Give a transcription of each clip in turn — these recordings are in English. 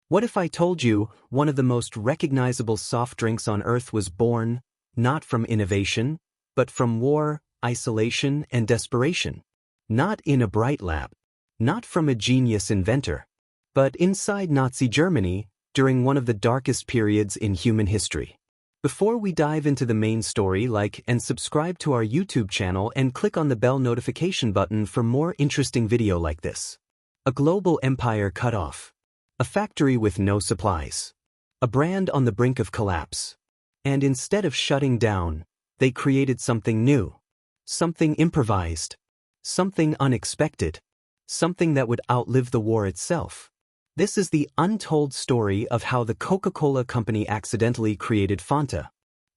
What if I told you one of the most recognizable soft drinks on earth was born, not from innovation, but from war, isolation, and desperation? Not in a bright lab, not from a genius inventor, but inside Nazi Germany during one of the darkest periods in human history. Before we dive into the main story, like and subscribe to our YouTube channel and click on the bell notification button for more interesting video like this. A global empire cut off. A factory with no supplies. A brand on the brink of collapse. And instead of shutting down, they created something new. Something improvised. Something unexpected. Something that would outlive the war itself. This is the untold story of how the Coca-Cola Company accidentally created Fanta.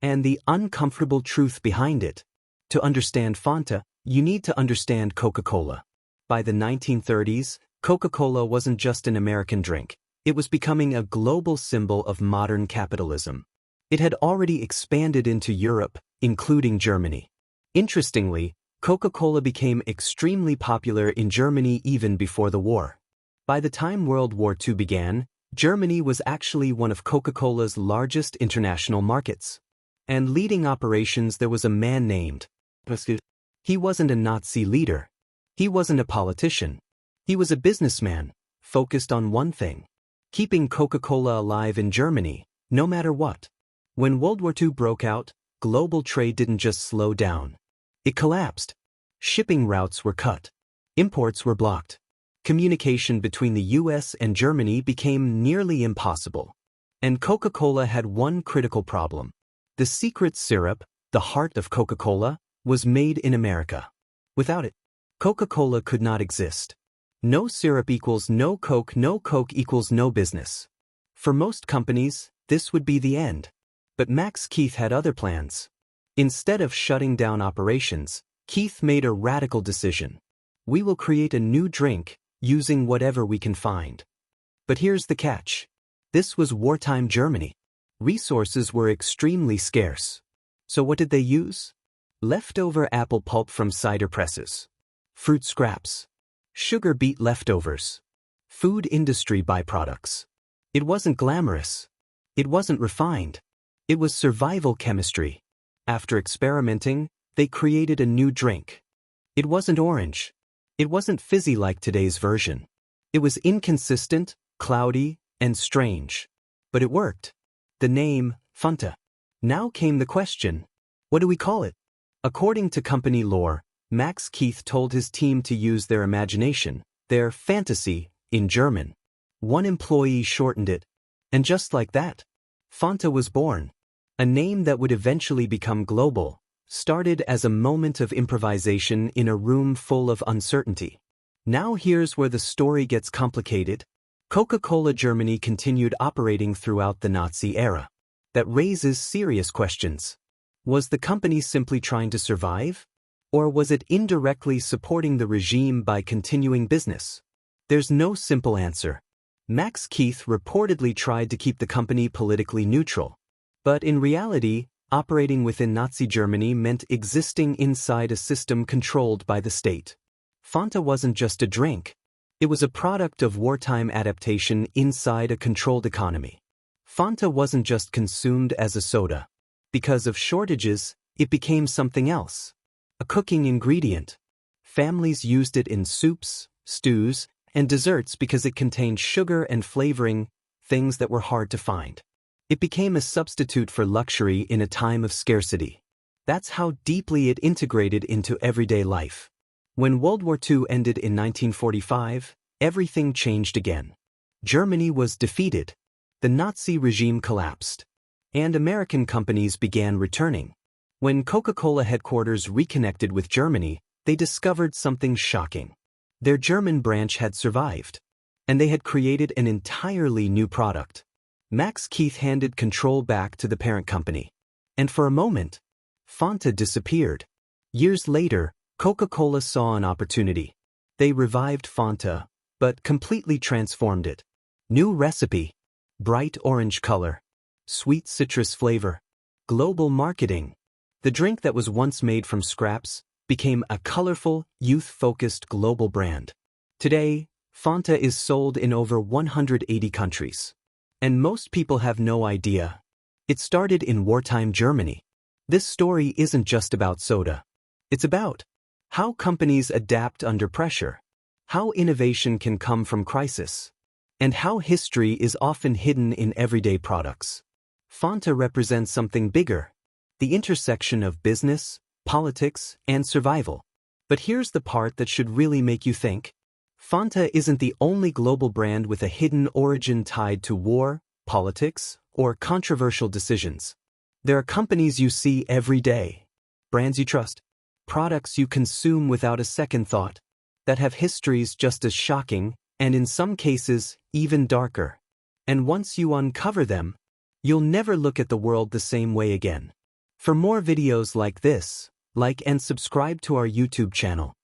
And the uncomfortable truth behind it. To understand Fanta, you need to understand Coca-Cola. By the 1930s, Coca-Cola wasn't just an American drink. It was becoming a global symbol of modern capitalism. It had already expanded into Europe, including Germany. Interestingly, Coca-Cola became extremely popular in Germany even before the war. By the time World War II began, Germany was actually one of Coca-Cola's largest international markets. And leading operations there was a man named. He wasn't a Nazi leader. He wasn't a politician. He was a businessman, focused on one thing: keeping Coca-Cola alive in Germany, no matter what. When World War II broke out, global trade didn't just slow down. It collapsed. Shipping routes were cut. Imports were blocked. Communication between the US and Germany became nearly impossible. And Coca-Cola had one critical problem. The secret syrup, the heart of Coca-Cola, was made in America. Without it, Coca-Cola could not exist. No syrup equals no Coke equals no business. For most companies, this would be the end. But Max Keith had other plans. Instead of shutting down operations, Keith made a radical decision. We will create a new drink, using whatever we can find. But here's the catch. This was wartime Germany. Resources were extremely scarce. So what did they use? Leftover apple pulp from cider presses. Fruit scraps. Sugar beet leftovers. Food industry byproducts. It wasn't glamorous. It wasn't refined. It was survival chemistry. After experimenting, they created a new drink. It wasn't orange. It wasn't fizzy like today's version. It was inconsistent, cloudy, and strange. But it worked. The name, Fanta. Now came the question, what do we call it? According to company lore, Max Keith told his team to use their imagination, their fantasy, in German. One employee shortened it. And just like that, Fanta was born. A name that would eventually become global, started as a moment of improvisation in a room full of uncertainty. Now here's where the story gets complicated. Coca-Cola Germany continued operating throughout the Nazi era. That raises serious questions. Was the company simply trying to survive? Or was it indirectly supporting the regime by continuing business? There's no simple answer. Max Keith reportedly tried to keep the company politically neutral. But in reality, operating within Nazi Germany meant existing inside a system controlled by the state. Fanta wasn't just a drink. It was a product of wartime adaptation inside a controlled economy. Fanta wasn't just consumed as a soda. Because of shortages, it became something else. A cooking ingredient. Families used it in soups, stews, and desserts because it contained sugar and flavoring, things that were hard to find. It became a substitute for luxury in a time of scarcity. That's how deeply it integrated into everyday life. When World War II ended in 1945, everything changed again. Germany was defeated. The Nazi regime collapsed. And American companies began returning. When Coca-Cola headquarters reconnected with Germany, they discovered something shocking. Their German branch had survived. And they had created an entirely new product. Max Keith handed control back to the parent company. And for a moment, Fanta disappeared. Years later, Coca-Cola saw an opportunity. They revived Fanta, but completely transformed it. New recipe. Bright orange color. Sweet citrus flavor. Global marketing. The drink that was once made from scraps became a colorful, youth-focused global brand. Today, Fanta is sold in over 180 countries. And most people have no idea. It started in wartime Germany. This story isn't just about soda. It's about how companies adapt under pressure, how innovation can come from crisis, and how history is often hidden in everyday products. Fanta represents something bigger, the intersection of business, politics, and survival. But here's the part that should really make you think. Fanta isn't the only global brand with a hidden origin tied to war, politics, or controversial decisions. There are companies you see every day, brands you trust, products you consume without a second thought, that have histories just as shocking, and in some cases, even darker. And once you uncover them, you'll never look at the world the same way again. For more videos like this, like and subscribe to our YouTube channel.